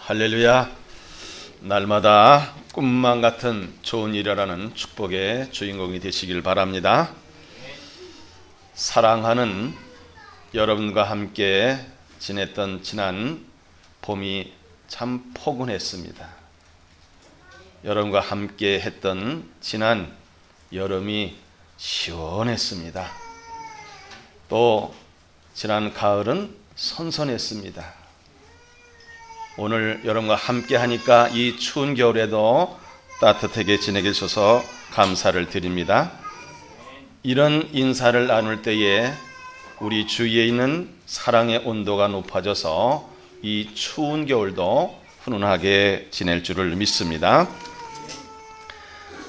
할렐루야. 날마다 꿈만 같은 좋은 일이라는 축복의 주인공이 되시길 바랍니다. 사랑하는 여러분과 함께 지냈던 지난 봄이 참 포근했습니다. 여러분과 함께 했던 지난 여름이 시원했습니다. 또 지난 가을은 선선했습니다. 오늘 여러분과 함께 하니까 이 추운 겨울에도 따뜻하게 지내게 해주셔서 감사를 드립니다. 이런 인사를 나눌 때에 우리 주위에 있는 사랑의 온도가 높아져서 이 추운 겨울도 훈훈하게 지낼 줄을 믿습니다.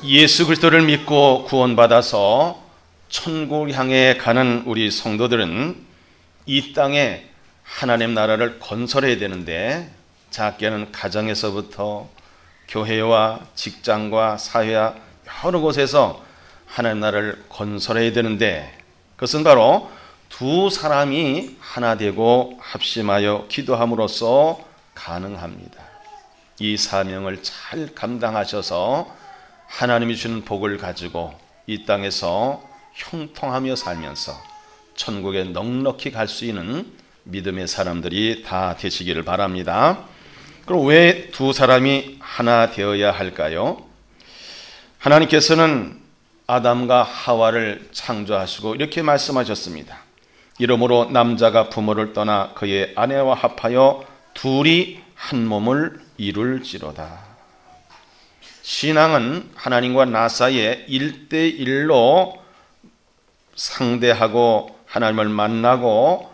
예수 그리스도를 믿고 구원받아서 천국을 향해 가는 우리 성도들은 이 땅에 하나님 나라를 건설해야 되는데, 작게는 가정에서부터 교회와 직장과 사회와 여러 곳에서 하나님 나라를 건설해야 되는데, 그것은 바로 두 사람이 하나 되고 합심하여 기도함으로써 가능합니다. 이 사명을 잘 감당하셔서 하나님이 주는 복을 가지고 이 땅에서 형통하며 살면서 천국에 넉넉히 갈 수 있는 믿음의 사람들이 다 되시기를 바랍니다. 그럼 왜 두 사람이 하나 되어야 할까요? 하나님께서는 아담과 하와를 창조하시고 이렇게 말씀하셨습니다. 이러므로 남자가 부모를 떠나 그의 아내와 합하여 둘이 한 몸을 이룰지로다. 신앙은 하나님과 나 사이에 1대1로 상대하고 하나님을 만나고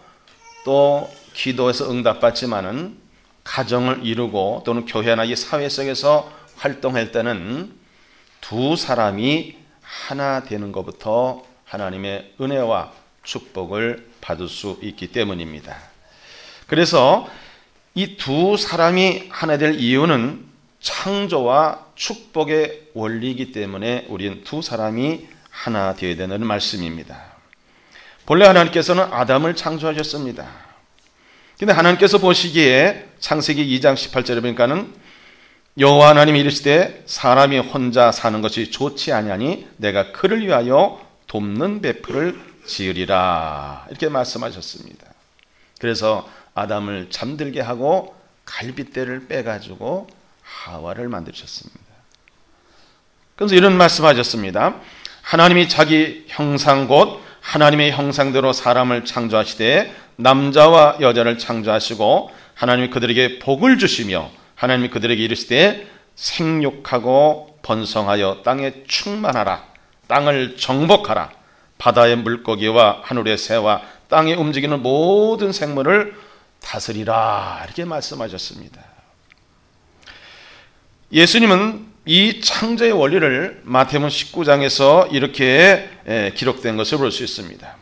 또 기도해서 응답받지만은 가정을 이루고 또는 교회나 이 사회 속에서 활동할 때는 두 사람이 하나 되는 것부터 하나님의 은혜와 축복을 받을 수 있기 때문입니다. 그래서 이 두 사람이 하나 될 이유는 창조와 축복의 원리이기 때문에 우리는 두 사람이 하나 되어야 되는 말씀입니다. 본래 하나님께서는 아담을 창조하셨습니다. 근데 하나님께서 보시기에 창세기 2장 18절에 보니까는 여호와 하나님이 이르시되 사람이 혼자 사는 것이 좋지 아니하니 내가 그를 위하여 돕는 배풀을 지으리라, 이렇게 말씀하셨습니다. 그래서 아담을 잠들게 하고 갈빗대를 빼가지고 하와를 만드셨습니다. 그래서 이런 말씀하셨습니다. 하나님이 자기 형상 곧 하나님의 형상대로 사람을 창조하시되 남자와 여자를 창조하시고 하나님이 그들에게 복을 주시며 하나님이 그들에게 이르시되 생육하고 번성하여 땅에 충만하라, 땅을 정복하라, 바다의 물고기와 하늘의 새와 땅에 움직이는 모든 생물을 다스리라, 이렇게 말씀하셨습니다. 예수님은 이 창조의 원리를 마태복음 19장에서 이렇게 기록된 것을 볼 수 있습니다.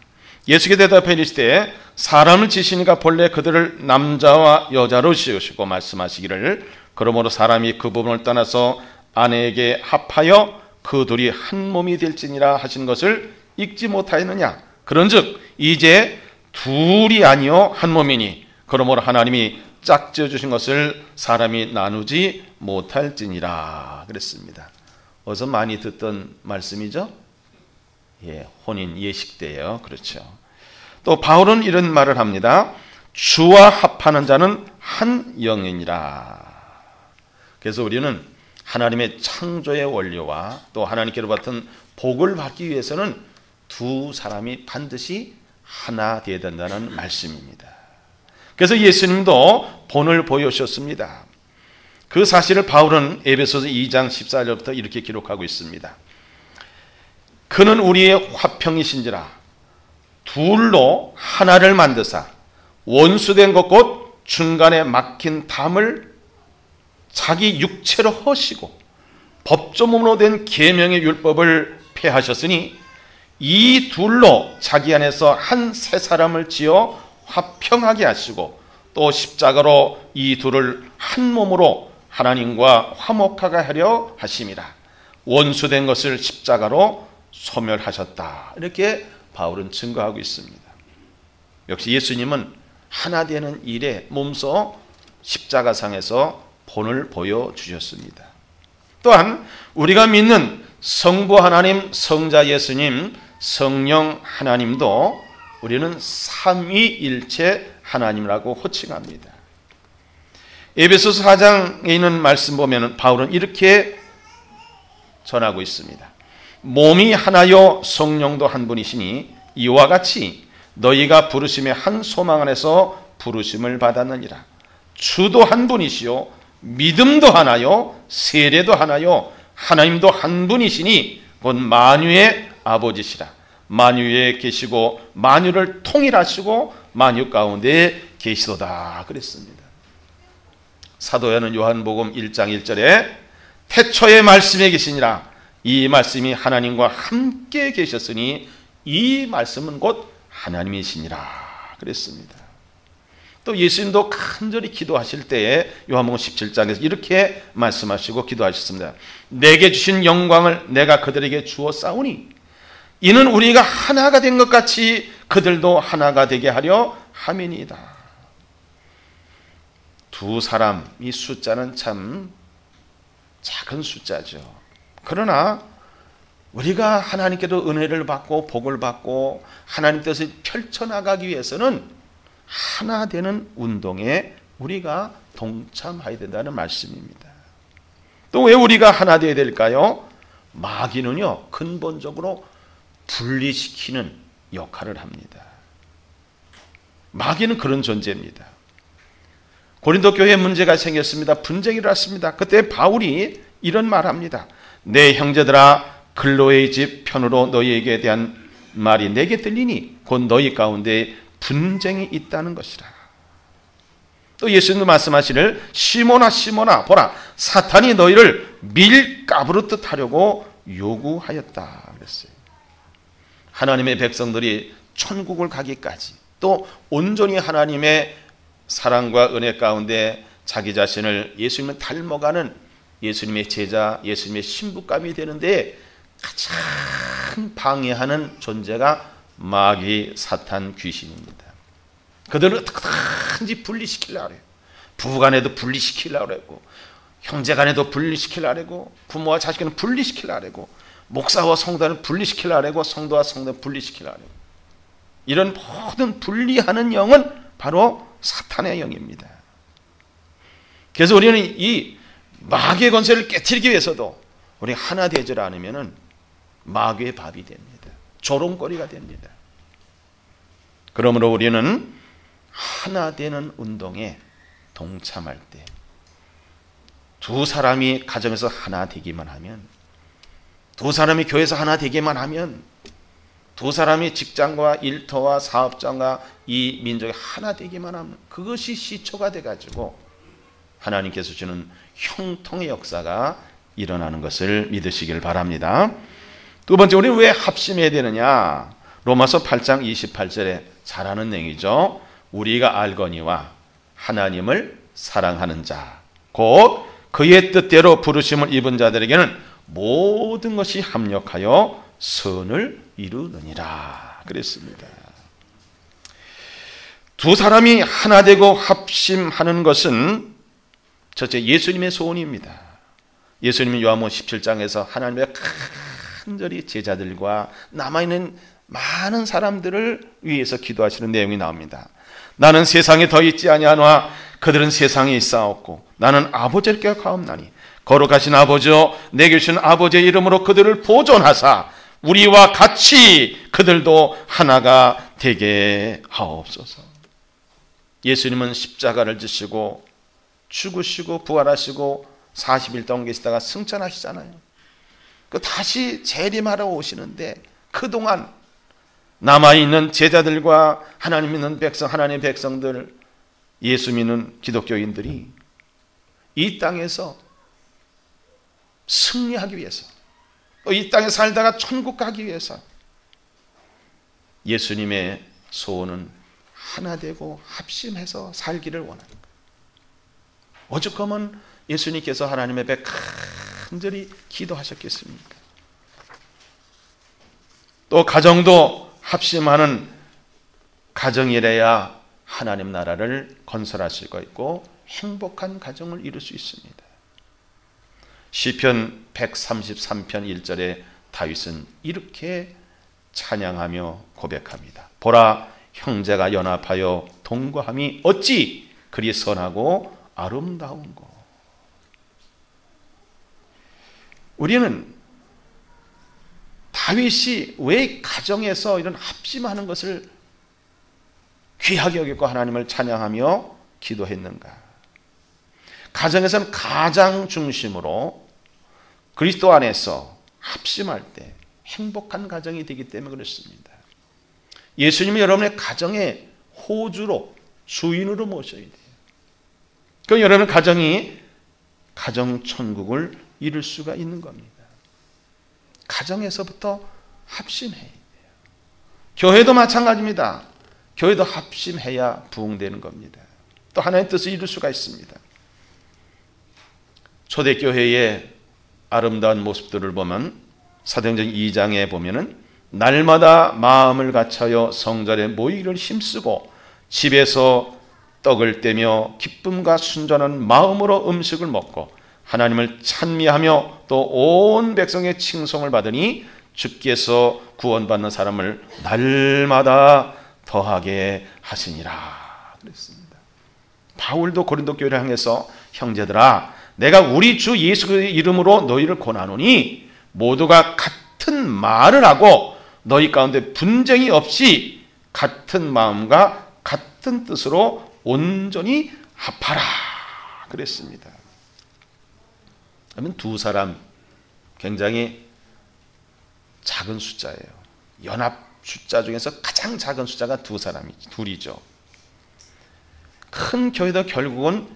예수께 대답해 이르시되 사람을 지으시니까 본래 그들을 남자와 여자로 지으시고 말씀하시기를 그러므로 사람이 그 부분을 떠나서 아내에게 합하여 그 둘이 한 몸이 될지니라 하신 것을 읽지 못하였느냐. 그런즉 이제 둘이 아니요 한 몸이니 그러므로 하나님이 짝지어 주신 것을 사람이 나누지 못할지니라 그랬습니다. 어서 많이 듣던 말씀이죠. 혼인 예식 때예요. 그렇죠. 또 바울은 이런 말을 합니다. 주와 합하는 자는 한 영이니라. 그래서 우리는 하나님의 창조의 원리와 또 하나님께로 받은 복을 받기 위해서는 두 사람이 반드시 하나 되어야 된다는 말씀입니다. 그래서 예수님도 본을 보여주셨습니다. 그 사실을 바울은 에베소서 2장 14절부터 이렇게 기록하고 있습니다. 그는 우리의 화평이신지라 둘로 하나를 만드사 원수된 것 곧 중간에 막힌 담을 자기 육체로 허시고 법조문으로 된 계명의 율법을 폐하셨으니 이 둘로 자기 안에서 한 새 사람을 지어 화평하게 하시고 또 십자가로 이 둘을 한 몸으로 하나님과 화목하게 하려 하심이라. 원수된 것을 십자가로 소멸하셨다, 이렇게 바울은 증거하고 있습니다. 역시 예수님은 하나 되는 일에 몸소 십자가상에서 본을 보여주셨습니다. 또한 우리가 믿는 성부 하나님, 성자 예수님, 성령 하나님도 우리는 삼위일체 하나님이라고 호칭합니다. 에베소서 4장에 있는 말씀 보면 바울은 이렇게 전하고 있습니다. 몸이 하나요 성령도 한 분이시니 이와 같이 너희가 부르심의 한 소망 안에서 부르심을 받았느니라. 주도 한 분이시요 믿음도 하나요 세례도 하나요 하나님도 한 분이시니 곧 만유의 아버지시라. 만유에 계시고 만유를 통일하시고 만유 가운데 계시도다 그랬습니다. 사도 요한복음 1장 1절에 태초의 말씀에 계시니라. 이 말씀이 하나님과 함께 계셨으니 이 말씀은 곧 하나님이시니라 그랬습니다. 또 예수님도 간절히 기도하실 때에 요한복음 17장에서 이렇게 말씀하시고 기도하셨습니다. 내게 주신 영광을 내가 그들에게 주었사오니 이는 우리가 하나가 된 것 같이 그들도 하나가 되게 하려 함이니이다. 두 사람, 이 숫자는 참 작은 숫자죠. 그러나 우리가 하나님께도 은혜를 받고 복을 받고 하나님 뜻을 펼쳐나가기 위해서는 하나 되는 운동에 우리가 동참해야 된다는 말씀입니다. 또 왜 우리가 하나 되어야 될까요? 마귀는요 근본적으로 분리시키는 역할을 합니다. 마귀는 그런 존재입니다. 고린도 교회에 문제가 생겼습니다. 분쟁이 일어났습니다. 그때 바울이 이런 말합니다. 내 형제들아 글로의 집 편으로 너희에게 대한 말이 내게 들리니 곧 너희 가운데 분쟁이 있다는 것이라. 또 예수님도 말씀하시를 시몬아 시몬아 보라 사탄이 너희를 밀가부로 뜻하려고 요구하였다 그랬어요. 하나님의 백성들이 천국을 가기까지 또 온전히 하나님의 사랑과 은혜 가운데 자기 자신을 예수님을 닮아가는 예수님의 제자, 예수님의 신부감이 되는데 가장 방해하는 존재가 마귀, 사탄, 귀신입니다. 그들은 어떻게든지 분리시키려고 해요. 부부간에도 분리시키려고 하고 형제간에도 분리시키려고 하고 부모와 자식은 분리시키려고 하고 목사와 성도는 분리시키려고 하고 성도와 성도는 분리시키려고 하고 이런 모든 분리하는 영은 바로 사탄의 영입니다. 그래서 우리는 이 마귀의 권세를 깨트리기 위해서도 우리 하나 되지 않으면 마귀의 밥이 됩니다. 조롱거리가 됩니다. 그러므로 우리는 하나 되는 운동에 동참할 때 두 사람이 가정에서 하나 되기만 하면 두 사람이 교회에서 하나 되기만 하면 두 사람이 직장과 일터와 사업장과 이 민족이 하나 되기만 하면 그것이 시초가 돼가지고 하나님께서 주는 형통의 역사가 일어나는 것을 믿으시길 바랍니다. 두 번째, 우리는 왜 합심해야 되느냐? 로마서 8장 28절에 잘 아는 내용이죠. 우리가 알거니와 하나님을 사랑하는 자, 곧 그의 뜻대로 부르심을 입은 자들에게는 모든 것이 합력하여 선을 이루느니라 그랬습니다. 두 사람이 하나 되고 합심하는 것은 첫째 예수님의 소원입니다. 예수님은 요한복음 17장에서 하나님의 간절히 제자들과 남아있는 많은 사람들을 위해서 기도하시는 내용이 나옵니다. 나는 세상에 더 있지 아니하노라 그들은 세상에 있사옵고 나는 아버지께 가옵나니 거룩하신 아버지여 내게 주신 아버지의 이름으로 그들을 보존하사 우리와 같이 그들도 하나가 되게 하옵소서. 예수님은 십자가를 지시고 죽으시고 부활하시고 40일 동안 계시다가 승천하시잖아요. 그 다시 재림하러 오시는데 그동안 남아있는 제자들과 하나님 믿는 백성, 하나님의 백성들, 예수 믿는 기독교인들이 이 땅에서 승리하기 위해서 또 이 땅에 살다가 천국 가기 위해서 예수님의 소원은 하나 되고 합심해서 살기를 원하는 거예요. 오죽하면 예수님께서 하나님의 배 간절히 기도하셨겠습니까? 또 가정도 합심하는 가정이래야 하나님 나라를 건설할 수가 있고 행복한 가정을 이룰 수 있습니다. 시편 133편 1절에 다윗은 이렇게 찬양하며 고백합니다. 보라, 형제가 연합하여 동거함이 어찌 그리 선하고 아름다운고. 우리는 다윗이 왜 가정에서 이런 합심하는 것을 귀하게 여겼고 하나님을 찬양하며 기도했는가? 가정에서는 가장 중심으로 그리스도 안에서 합심할 때 행복한 가정이 되기 때문에 그렇습니다. 예수님은 여러분의 가정의 호주로, 주인으로 모셔야 돼요. 그럼 여러분 가정이 가정천국을 이룰 수가 있는 겁니다. 가정에서부터 합심해야 돼요. 교회도 마찬가지입니다. 교회도 합심해야 부흥되는 겁니다. 또 하나님의 뜻을 이룰 수가 있습니다. 초대교회의 아름다운 모습들을 보면 사도행전 2장에 보면은 날마다 마음을 같여여 성전에 모이기를 힘쓰고 집에서 떡을 떼며 기쁨과 순전한 마음으로 음식을 먹고 하나님을 찬미하며 또 온 백성의 칭송을 받으니 주께서 구원받는 사람을 날마다 더하게 하시니라 그랬습니다. 바울도 고린도 교회를 향해서 형제들아 내가 우리 주 예수 그리스도의 이름으로 너희를 권하노니 모두가 같은 말을 하고 너희 가운데 분쟁이 없이 같은 마음과 같은 뜻으로 온전히 합하라 그랬습니다. 그러면 두 사람 굉장히 작은 숫자예요. 연합 숫자 중에서 가장 작은 숫자가 둘이죠. 큰 교회도 결국은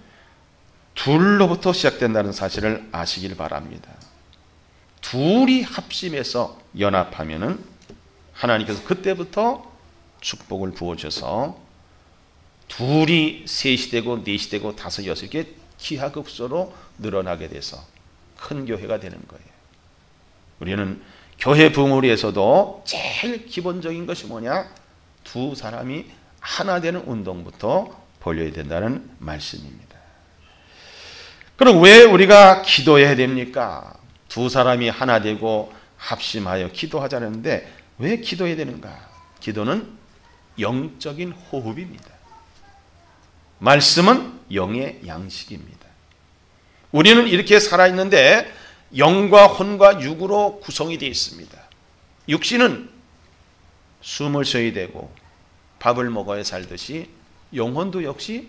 둘로부터 시작된다는 사실을 아시길 바랍니다. 둘이 합심해서 연합하면은 하나님께서 그때부터 축복을 부어줘서 둘이 셋이 되고 넷이 되고 다섯 여섯 개 기하급수로 늘어나게 돼서 큰 교회가 되는 거예요. 우리는 교회 부흥을 위해서도 제일 기본적인 것이 뭐냐? 두 사람이 하나 되는 운동부터 벌여야 된다는 말씀입니다. 그럼 왜 우리가 기도해야 됩니까? 두 사람이 하나 되고 합심하여 기도하자는데 왜 기도해야 되는가? 기도는 영적인 호흡입니다. 말씀은 영의 양식입니다. 우리는 이렇게 살아있는데 영과 혼과 육으로 구성이 되어 있습니다. 육신은 숨을 쉬어야 되고 밥을 먹어야 살듯이 영혼도 역시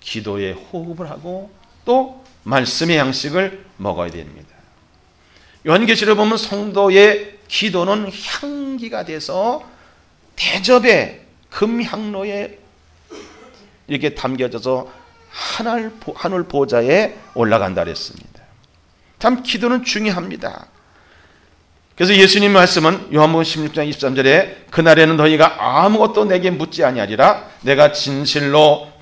기도에 호흡을 하고 또 말씀의 양식을 먹어야 됩니다. 요한계시를 보면 성도의 기도는 향기가 돼서 대접에 금향로에 이렇게 담겨져서 하늘 보좌에 올라간다 그랬습니다. 참 기도는 중요합니다. 그래서 예수님 말씀은 요한복음 16장 23절에 그날에는 너희가 아무것도 내게 묻지 아니하리라 내가 진실로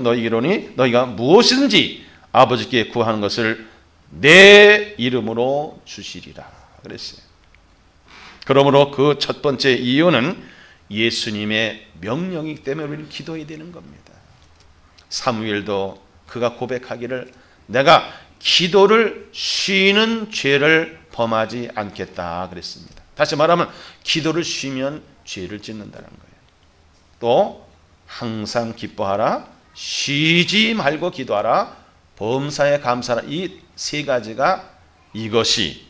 너희에게 이르노니 너희가 무엇이든지 아버지께 구하는 것을 내 이름으로 주시리라 그랬어요. 그러므로 그 첫 번째 이유는 예수님의 명령이기 때문에 우리는 기도해야 되는 겁니다. 사무엘도 그가 고백하기를 내가 기도를 쉬는 죄를 범하지 않겠다 그랬습니다. 다시 말하면 기도를 쉬면 죄를 짓는다는 거예요. 또 항상 기뻐하라, 쉬지 말고 기도하라, 범사에 감사하라. 이 세 가지가 이것이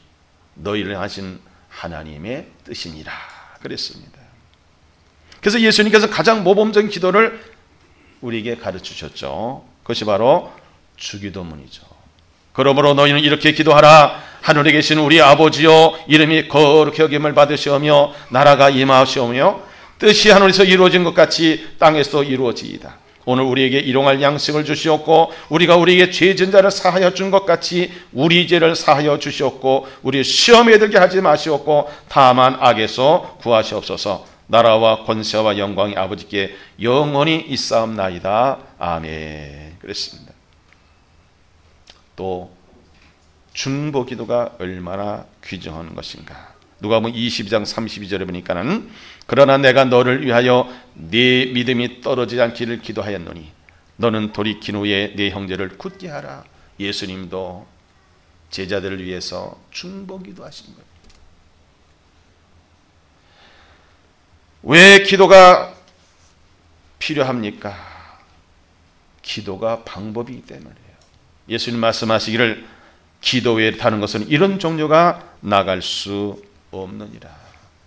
너희를 하신 하나님의 뜻이니라 그랬습니다. 그래서 예수님께서 가장 모범적인 기도를 우리에게 가르치셨죠. 그것이 바로 주기도문이죠. 그러므로 너희는 이렇게 기도하라. 하늘에 계신 우리 아버지여 이름이 거룩히 여김을 받으시오며 나라가 임하시오며 뜻이 하늘에서 이루어진 것 같이 땅에서도 이루어지이다. 오늘 우리에게 일용할 양식을 주시옵고 우리가 우리에게 죄진 자를 사하여 준 것 같이 우리 죄를 사하여 주시옵고 우리 시험에 들게 하지 마시옵고 다만 악에서 구하시옵소서. 나라와 권세와 영광이 아버지께 영원히 있사옵나이다. 아멘. 그랬습니다. 또 중보기도가 얼마나 귀중한 것인가. 누가복음 22장 32절에 보니까는 그러나 내가 너를 위하여 네 믿음이 떨어지지 않기를 기도하였노니 너는 돌이킨 후에 네 형제를 굳게 하라. 예수님도 제자들을 위해서 중보기도 하신 거예요. 왜 기도가 필요합니까? 기도가 방법이기 때문이에요. 예수님 말씀하시기를 기도 외에 다른 것은 이런 종류가 나갈 수 없느니라.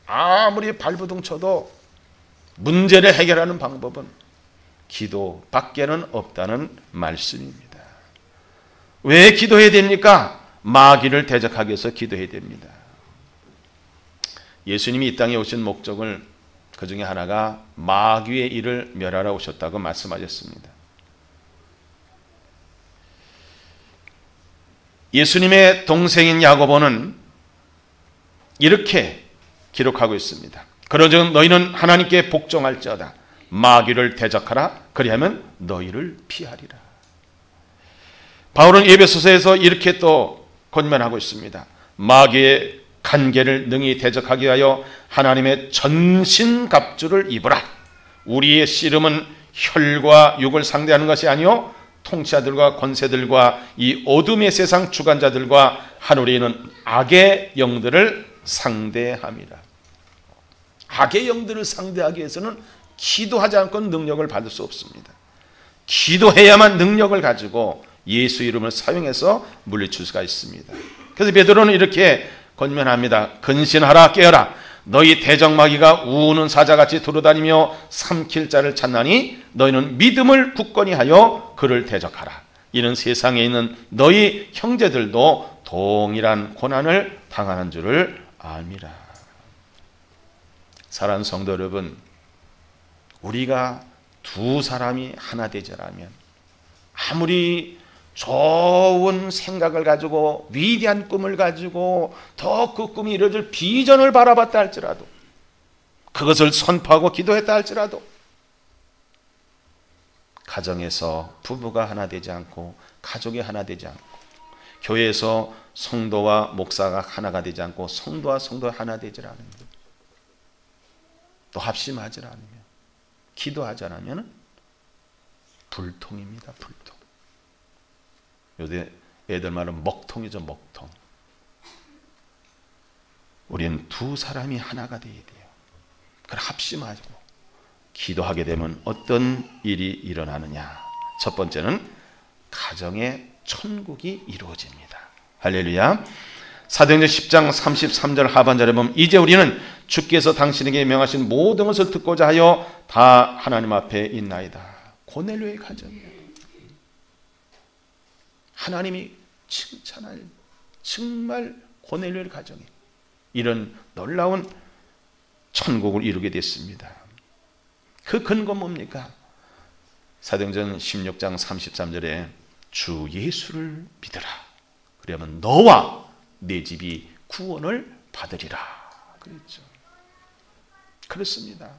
아무리 발버둥 쳐도 문제를 해결하는 방법은 기도 밖에는 없다는 말씀입니다. 왜 기도해야 됩니까? 마귀를 대적하기 위해서 기도해야 됩니다. 예수님이 이 땅에 오신 목적을 그 중에 하나가 마귀의 일을 멸하러 오셨다고 말씀하셨습니다. 예수님의 동생인 야고보는 이렇게 기록하고 있습니다. 그러즉 너희는 하나님께 복종할지어다. 마귀를 대적하라. 그리하면 너희를 피하리라. 바울은 에베소서에서 이렇게 또 권면하고 있습니다. 마귀의 간계를 능히 대적하기 위하여 하나님의 전신갑주를 입으라. 우리의 씨름은 혈과 육을 상대하는 것이 아니요 통치자들과 권세들과 이 어둠의 세상 주관자들과 하늘에 있는 악의 영들을 상대함이라. 악의 영들을 상대하기 위해서는 기도하지 않고는 능력을 받을 수 없습니다. 기도해야만 능력을 가지고 예수 이름을 사용해서 물리칠 수가 있습니다. 그래서 베드로는 이렇게 권면합니다. 근신하라 깨어라. 너희 대적마귀가 우는 사자같이 돌아다니며 삼킬 자를 찾나니 너희는 믿음을 굳건히 하여 그를 대적하라. 이는 세상에 있는 너희 형제들도 동일한 고난을 당하는 줄을 알미라. 사랑하는 성도 여러분, 우리가 두 사람이 하나 되자라면 아무리 좋은 생각을 가지고 위대한 꿈을 가지고 더 그 꿈이 이루어질 비전을 바라봤다 할지라도 그것을 선포하고 기도했다 할지라도 가정에서 부부가 하나 되지 않고 가족이 하나 되지 않고 교회에서 성도와 목사가 하나가 되지 않고 성도와 성도가 하나 되지 않으면 또 합심하지 않으면 기도하지 않으면 불통입니다. 불통. 요새 애들 말은 먹통이죠. 먹통. 우리는 두 사람이 하나가 되어야 돼요. 그걸 합심하고 기도하게 되면 어떤 일이 일어나느냐. 첫 번째는 가정의 천국이 이루어집니다. 할렐루야. 사도행전 10장 33절 하반절에 보면 이제 우리는 주께서 당신에게 명하신 모든 것을 듣고자 하여 다 하나님 앞에 있나이다. 고넬료의 가정이에요. 하나님이 칭찬할 정말 고넬료의 가정에 이런 놀라운 천국을 이루게 됐습니다. 그 근거 뭡니까? 사도행전 16장 33절에 주 예수를 믿으라. 그러면 너와 내 집이 구원을 받으리라. 그랬죠. 그렇습니다.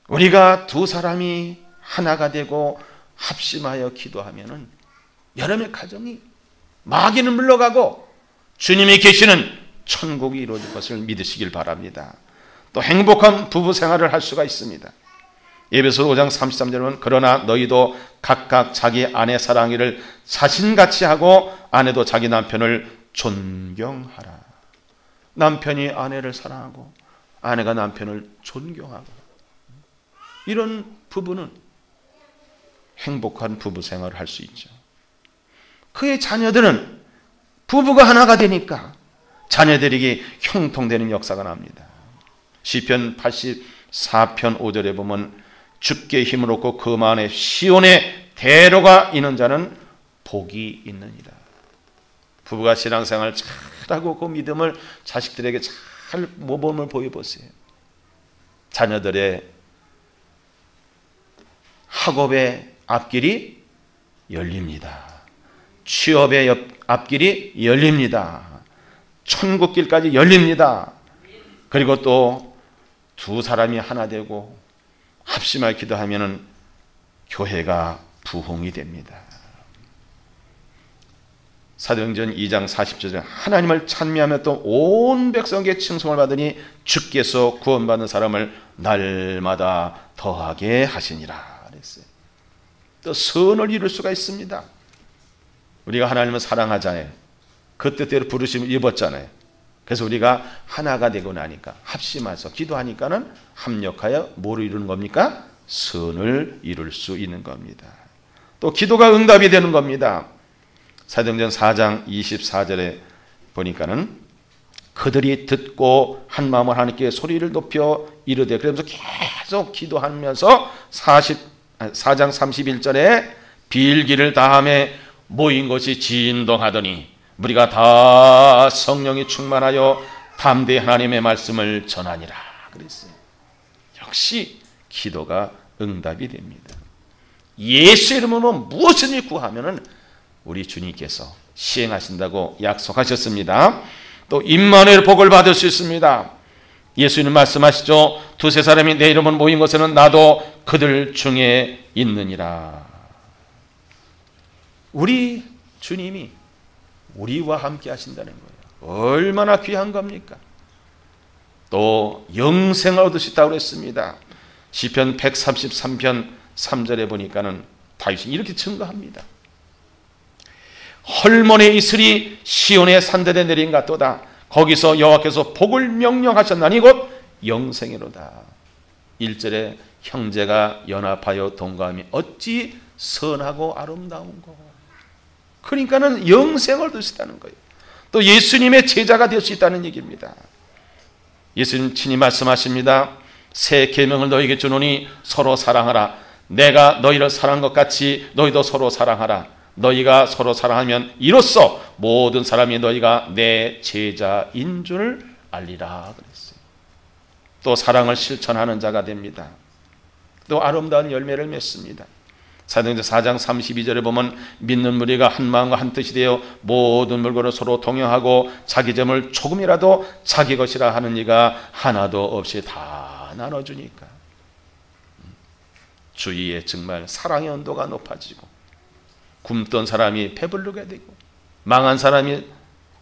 우리가 두 사람이 하나가 되고 합심하여 기도하면은 여러분의 가정이 마귀는 물러가고 주님이 계시는 천국이 이루어질 것을 믿으시길 바랍니다. 또 행복한 부부 생활을 할 수가 있습니다. 에베소서 5장 33절은 그러나 너희도 각각 자기 아내 사랑하기를 자신같이 하고 아내도 자기 남편을 존경하라. 남편이 아내를 사랑하고 아내가 남편을 존경하고 이런 부부는 행복한 부부 생활을 할 수 있죠. 그의 자녀들은 부부가 하나가 되니까 자녀들에게 형통되는 역사가 납니다. 시편 84편 5절에 보면 주께 힘을 얻고 그 마음에 시온의 대로가 있는 자는 복이 있느니라. 부부가 신앙생활 잘하고 그 믿음을 자식들에게 잘 모범을 보여보세요. 자녀들의 학업의 앞길이 열립니다. 취업의 앞길이 열립니다. 천국길까지 열립니다. 그리고 또 두 사람이 하나 되고 합심하여 기도하면은 교회가 부흥이 됩니다. 사도행전 2장 40절에 하나님을 찬미하며 또 온 백성에게 칭송을 받으니 주께서 구원받는 사람을 날마다 더하게 하시니라 그랬어요. 또 선을 이룰 수가 있습니다. 우리가 하나님을 사랑하잖아요. 그 뜻대로 부르심을 입었잖아요. 그래서 우리가 하나가 되고 나니까 합심해서 기도하니까는 합력하여 뭐를 이루는 겁니까? 선을 이룰 수 있는 겁니다. 또 기도가 응답이 되는 겁니다. 사도행전 4장 24절에 보니까는 그들이 듣고 한 마음을 하나님께 소리를 높여 이르되, 그러면서 계속 기도하면서 4장 31절에 빌기를 다함에 모인 것이 진동하더니 우리가 다 성령이 충만하여 담대히 하나님의 말씀을 전하니라 그랬어요. 역시 기도가 응답이 됩니다. 예수 이름으로 무엇을 구하면은 우리 주님께서 시행하신다고 약속하셨습니다. 또 임마누엘 복을 받을 수 있습니다. 예수님 말씀하시죠. 두세 사람이 내 이름으로 모인 곳에는 나도 그들 중에 있느니라. 우리 주님이 우리와 함께 하신다는 거예요. 얼마나 귀한 겁니까? 또 영생을 얻을 수 있다고 그랬습니다. 시편 133편 3절에 보니까는 다윗이 이렇게 증거합니다. 헐몬의 이슬이 시온의 산들에 내린 같도다. 거기서 여호와께서 복을 명령하셨나니 곧 영생이로다. 1절에 형제가 연합하여 동감이 어찌 선하고 아름다운고. 그러니까는 영생을 얻을 수 있다는 거예요. 또 예수님의 제자가 될 수 있다는 얘기입니다. 예수님 친히 말씀하십니다. 새 계명을 너희에게 주노니 서로 사랑하라. 내가 너희를 사랑한 것 같이 너희도 서로 사랑하라. 너희가 서로 사랑하면 이로써 모든 사람이 너희가 내 제자인 줄 알리라 그랬어요. 또 사랑을 실천하는 자가 됩니다. 또 아름다운 열매를 맺습니다. 사도행전 4장 32절에 보면 믿는 무리가 한 마음과 한 뜻이 되어 모든 물건을 서로 동영하고 자기 점을 조금이라도 자기 것이라 하는 이가 하나도 없이 다 나눠주니까 주위에 정말 사랑의 온도가 높아지고 굶던 사람이 배부르게 되고 망한 사람이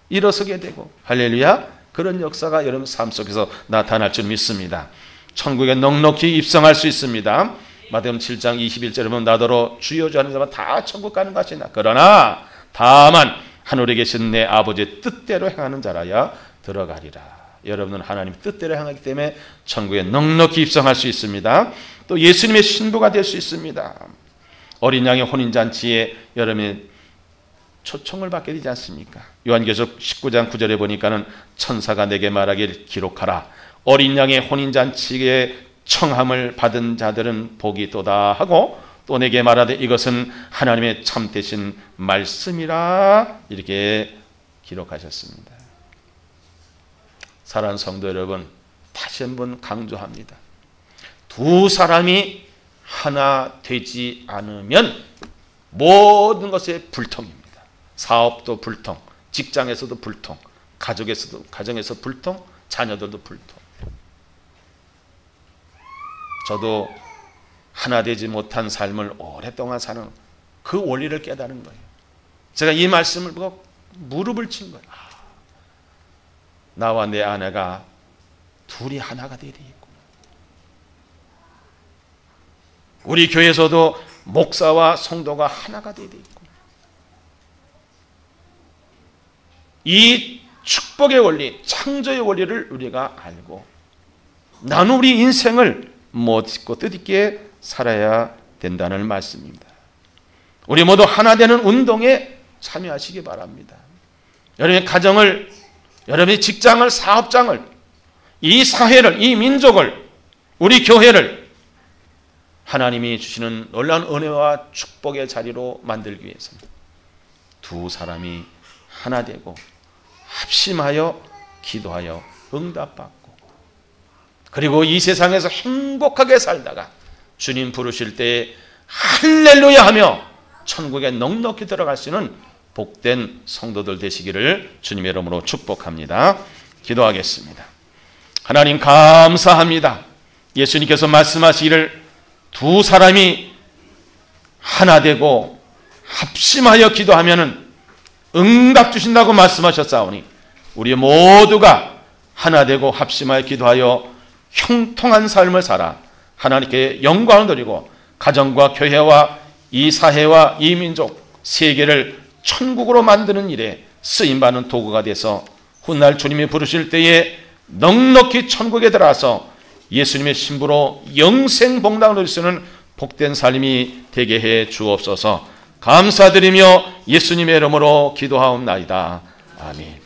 일어서게 되고 할렐루야, 그런 역사가 여러분 삶 속에서 나타날 줄 믿습니다. 천국에 넉넉히 입성할 수 있습니다. 마태복음 7장 21절에 보면 나더러 주여 주 하는 자만 다 천국 가는 것이나 그러나 다만 하늘에 계신 내 아버지의 뜻대로 행하는 자라야 들어가리라. 여러분은 하나님 뜻대로 행하기 때문에 천국에 넉넉히 입성할 수 있습니다. 또 예수님의 신부가 될 수 있습니다. 어린 양의 혼인잔치에 여러분이 초청을 받게 되지 않습니까? 요한계시록 19장 9절에 보니까는 천사가 내게 말하길 기록하라. 어린 양의 혼인잔치에 청함을 받은 자들은 복이 있도다 하고 또 내게 말하되 이것은 하나님의 참되신 말씀이라 이렇게 기록하셨습니다. 사랑하는 성도 여러분, 다시 한번 강조합니다. 두 사람이 하나 되지 않으면 모든 것에 불통입니다. 사업도 불통, 직장에서도 불통, 가정에서 불통, 자녀들도 불통. 저도 하나 되지 못한 삶을 오랫동안 사는 그 원리를 깨달은 거예요. 제가 이 말씀을 보고 무릎을 친 거예요. 나와 내 아내가 둘이 하나가 되어야 되겠구나. 우리 교회에서도 목사와 성도가 하나가 되어야 되겠구나. 이 축복의 원리, 창조의 원리를 우리가 알고 나는 우리 인생을 멋있고 뜻있게 살아야 된다는 말씀입니다. 우리 모두 하나 되는 운동에 참여하시기 바랍니다. 여러분의 가정을, 여러분의 직장을, 사업장을, 이 사회를, 이 민족을, 우리 교회를 하나님이 주시는 놀라운 은혜와 축복의 자리로 만들기 위해서는 두 사람이 하나 되고 합심하여 기도하여 응답받고 그리고 이 세상에서 행복하게 살다가 주님 부르실 때 할렐루야 하며 천국에 넉넉히 들어갈 수 있는 복된 성도들 되시기를 주님의 이름으로 축복합니다. 기도하겠습니다. 하나님 감사합니다. 예수님께서 말씀하시기를 두 사람이 하나 되고 합심하여 기도하면은 응답 주신다고 말씀하셨사오니 우리 모두가 하나 되고 합심하여 기도하여 형통한 삶을 살아 하나님께 영광을 드리고 가정과 교회와 이 사회와 이 민족 세계를 천국으로 만드는 일에 쓰임받는 도구가 돼서 훗날 주님이 부르실 때에 넉넉히 천국에 들어가서 예수님의 신부로 영생복락을 누릴 수 있는 복된 삶이 되게 해 주옵소서. 감사드리며 예수님의 이름으로 기도하옵나이다. 아멘.